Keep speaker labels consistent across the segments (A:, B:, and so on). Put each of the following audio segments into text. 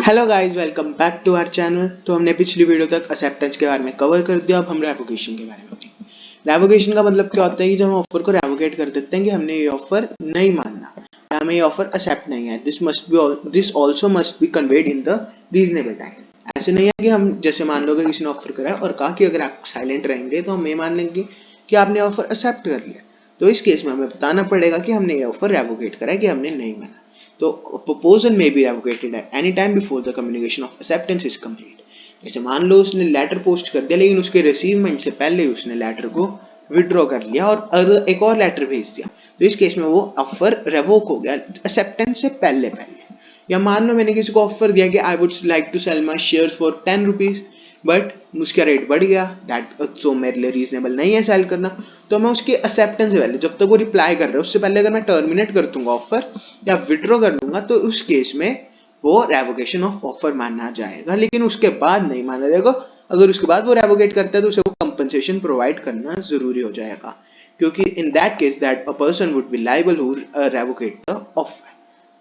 A: Hello guys, welcome back to our channel. तो हमने पिछली वीडियो तक एक्सेप्टेंस के बारे में कवर कर दिया। अब हम रेवोकेशन के बारे में देखेंगे। रेवोकेशन का मतलब क्या होता है कि जब हम ऑफर को रेवोकेट कर देते हैं कि हमने ये ऑफर नहीं मानना या हमें ये ऑफर एक्सेप्ट नहीं है। This also must be conveyed in the reasonable time. ऐसे नहीं है कि हम जैसे मान लो कि किसी ने ऑफर करा है और कहा कि अगर आप साइलेंट रहेंगे तो हम ये मान लेंगे कि आपने ऑफर एक्सेप्ट कर लिया। तो इस केस में हमें बताना पड़ेगा कि हमने ये ऑफर रेवोकेट करा है, कि हमने नहीं माना। तो proposal may be revocated at any time before the communication of acceptance is complete। जैसे मान लो उसने लेटर पोस्ट कर दिया लेकिन उसके रिसीवमेंट से पहले उसने लेटर को विड्रॉ कर लिया और एक और लेटर भेज दिया, तो इस केस में वो ऑफर रेवोक हो गया एक्सेप्टेंस से पहले पहले। या मान लो मैंने किसी को ऑफर दिया कि I would like to sell my shares for 10 rupees, but उसका रेट बढ़ गया, दैट तो मेरे लिए रीजनेबल नहीं है सेल करना। तो मैं उसकी एक्सेप्टेंस से पहले, जब तक वो रिप्लाई कर रहा है उससे पहले अगर मैं टर्मिनेट कर दूंगा ऑफर या विड्रॉ कर लूंगा, तो उस केस में वो रेवोकेशन ऑफ ऑफर माना जाएगा। लेकिन उसके बाद नहीं माना जाएगा। अगर उसके बाद वो रेवोकेट करता है तो उसे वो कंपनसेशन प्रोवाइड करना जरूरी हो जाएगा, क्योंकि in that case that a person would be liable who revocate the offer.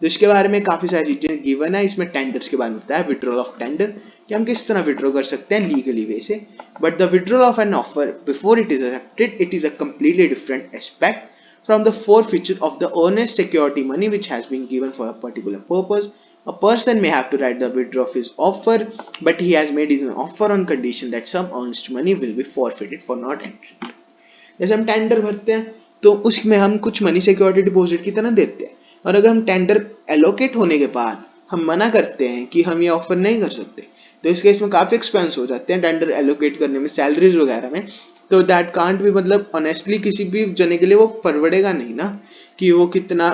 A: तो इसके बारे में काफी सारी चीजें गिवन है। इसमें टेंडर्स के बारे में बताया, विड्रॉल ऑफ टेंडर कि हम किस तरह विड्रॉ कर सकते हैं लीगली वे से। But the withdrawal of an offer before it is accepted, it is a completely different aspect from the forfeiture of the earnest security money which has been given for a particular purpose. A person may have to write the withdrawal of his offer, but he has made his offer on condition that some earnest money will be forfeited for not entering। जैसे हम tender भरते हैं तो उसमें हम कुछ money security deposit की तरह देते हैं, और अगर हम टेंडर एलोकेट होने के बाद हम मना करते हैं कि हम ये ऑफर नहीं कर सकते, तो इस केस में काफी एक्सपेंस हो जाते हैं टेंडर एलोकेट करने में, सैलरीज वगैरह में। तो दैट कांट भी, मतलब ऑनेस्टली किसी भी जने के लिए वो परवड़ेगा नहीं ना कि वो कितना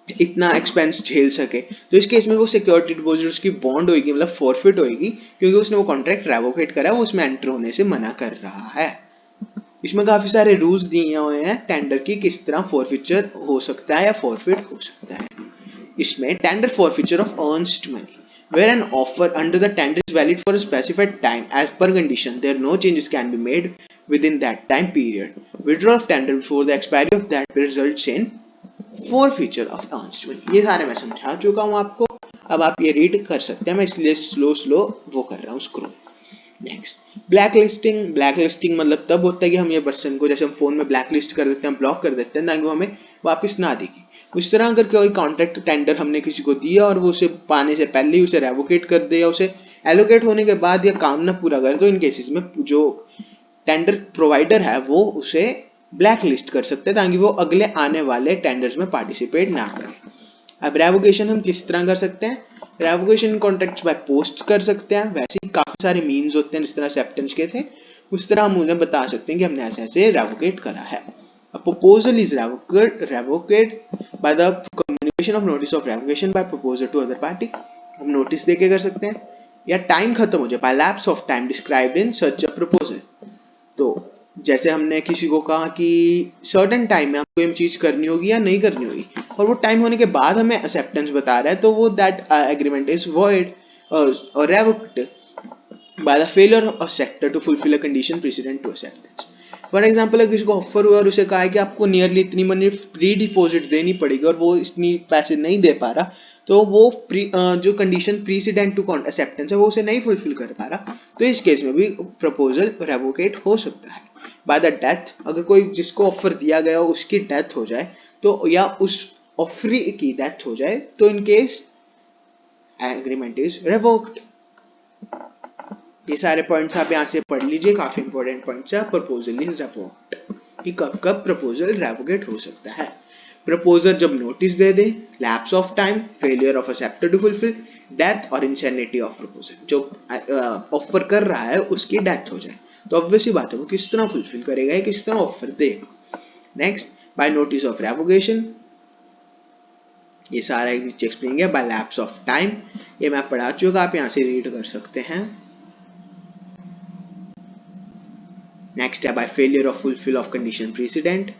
A: इतना एक्सपेंस झेल सके। तो इस केस में वो सिक्योरिटी डिपॉजिट उसकी बॉन्ड होगी, मतलब फॉरफिट होगी, क्योंकि उसने वो कॉन्ट्रैक्ट रेवोकेट करा है, वो उसमें एंटर होने से मना कर रहा है। इसमें काफी सारे रूल्स दिए हुए हैं टेंडर की, किस तरह फॉरफिचर हो सकता है या फॉरफिट हो सकता है। इसमें tender forfeiture of earned money, where an offer under the tender is valid for a specified time as per condition, there no changes can be made within that time period. Withdrawal of tender before the expiry of that results in forfeiture of earned money। ये सारे मैं समझा चुका हूँ आपको, अब आप ये रीड कर सकते हैं। मैं इसलिए स्लो वो कर रहा हूँ scroll. Next, black listing. Black listing मतलब तब होता है कि हम ये पर्सन को, जैसे हम फोन में ब्लैक लिस्ट कर देते हैं, ब्लॉक कर देते हैं ताकि वो हमें वापस ना देगी। उस तरह अगर कोई कॉन्ट्रैक्ट टेंडर हमने किसी को दिया और वो उसे पाने से पहले ही उसे रेवोकेट कर दे या उसे एलोकेट होने के बाद या काम ना पूरा करे, तो इन केसेस में जो टेंडर प्रोवाइडर है वो उसे ब्लैक लिस्ट कर सकते हैं ताकि वो अगले आने वाले टेंडर्स में पार्टिसिपेट ना करे। अब रेवोकेशन हम किस तरह कर सकते हैं? रेवोकेशन कॉन्ट्रैक्ट्स बाय पोस्ट कर सकते हैं। वैसे ही काफी सारे मीन्स होते हैं, जिस तरह एक्सेप्टेंस के थे उस तरह हम उन्हें बता सकते हैं कि हमने ऐसे ऐसे रेवोकेट करा है। A proposal is revoked by the communication of notice of revocation by proposer to other party। हम नोटिस देके कर सकते हैं, या टाइम खत्म हो जाए by lapse of time described in such a proposal। तो जैसे हमने किसी को कहा कि सर्टेन टाइम में आपको ये चीज करनी होगी या नहीं करनी होगी, और वो टाइम होने के बाद हमें एक्सेप्टेंस बता रहा है, तो वो दैट एग्रीमेंट इज वॉइड और revoked by the failure of a sector to fulfil a condition president to acceptance. For example, अगर किसी को ऑफर हुआ और उसे कहा है कि आपको नियरली इतनी मनी प्री डिपॉजिट देनी पड़ेगी और वो इतनी पैसे नहीं दे पा रहा, तो वो जो कंडीशन प्रेसिडेंट टू एक्सेप्टेंस है वो उसे नहीं फुलफिल कर पा रहा, तो इस केस में भी प्रपोजल रेवोकेट हो सकता है। बाय द डेथ, अगर कोई जिसको ऑफर दिया गया उसकी डेथ हो जाए, तो या उस ऑफरी की डेथ हो जाए, तो इन केस एग्रीमेंट इज रेवोक्ड। ये सारे पॉइंट्स आप यहाँ से पढ़ लीजिए, काफी इंपॉर्टेंट पॉइंट्स है। प्रपोजल इज रेवोक्ड, कि कब कब प्रपोजल रेवोकेट हो सकता है। प्रपोजर जब नोटिस दे दे, lapse of time, failure of acceptor to fulfil, death और इंसैनिटी ऑफ प्रपोजल, जो ऑफर कर रहा है उसकी डेथ हो जाए, तो ऑब्वियसली बात है वो किस तरह फुलफिल करेगा, किस तरह ऑफर देगा। Next, by notice of revocation, ये सारा एक नीचे एक्सप्लेन किया। बाय लैप्स ऑफ टाइम, ये मैं पढ़ा चुका, आप यहाँ से रीड कर सकते हैं। नेक्स्ट है bye failure of fulfil of condition president,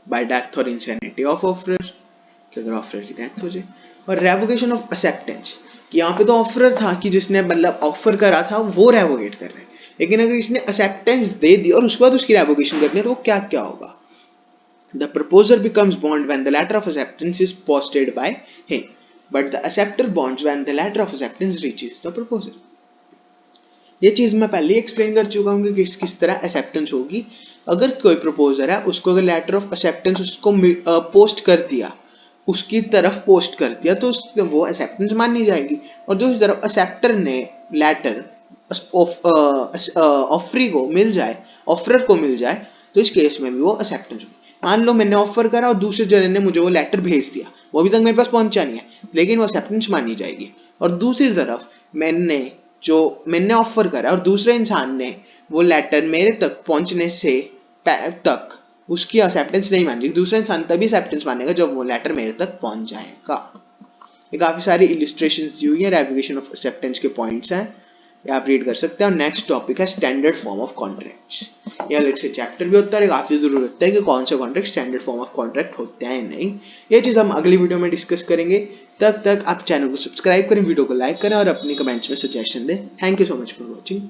A: bye death और इंसैनिटी ऑफ ऑफरर, कि अगर ऑफरर की डेथ हो जाए। और रेवोकेशन ऑफ एक्सेप्टेंस, कि यहाँ पे तो ऑफरर था कि जिसने मतलब ऑफर करा था वो रेवोकेट कर रहे हैं, लेकिन अगर इसने एक्सेप्टेंस दे दी और उसके बाद उसकी रेवोकेशन करनी है, तो क्या क्या होगा? The proposer becomes bond when the letter of acceptance is posted by him। but the acceptor bonds when the letter of acceptance reaches the proposer. ये चीज मैं पहले ही एक्सप्लेन कर चुका हूँ कि किस तरह एक्सेप्टेंस होगी। अगर कोई प्रपोजर है उसको अगर लेटर ऑफ एक्सेप्टेंस उसको पोस्ट कर दिया, उसकी तरफ पोस्ट कर दिया, तो वो एक्सेप्टेंस मानी जाएगी। और दूसरी तरफ एक्सेप्टर ने लेटर ऑफरी को मिल जाए, ऑफरर को मिल जाए, तो इस केस में भी वो एक्सेप्टेंस होगी। मान लो मैंने ऑफर करा और दूसरे जने ने मुझे वो लेटर भेज दिया, वो अभी तक मेरे पास पहुंचा नहीं है, लेकिन वो एक्सेप्टेंस मानी जाएगी। और दूसरी तरफ मैंने ऑफर करा और दूसरे इंसान ने वो लेटर मेरे तक पहुंचने से तक उसकी एक्सेप्टेंस नहीं मानेगी। दूसरा इंसान तभी एक्सेप्टेंस मानेगा जब वो लेटर मेरे तक पहुंच जाएगा। ये काफी सारी इलिस्ट्रेशंस दी हुई है, रेवोकेशन ऑफ एक्सेप्टेंस के पॉइंट्स हैं, ये आप रीड कर सकते हैं। और नेक्स्ट टॉपिक है स्टैंडर्ड फॉर्म ऑफ कॉन्ट्रैक्ट्स। ये अलग से चैप्टर भी होता है, काफी जरूरत होता है कि कौन से contract standard form of contract होते हैं या नहीं। ये चीज हम अगली वीडियो में डिस्कस करेंगे। तब तक आप चैनल को सब्सक्राइब करें, वीडियो को लाइक करें और अपनी कमेंट्स में सजेशन दें। Thank you so much for watching.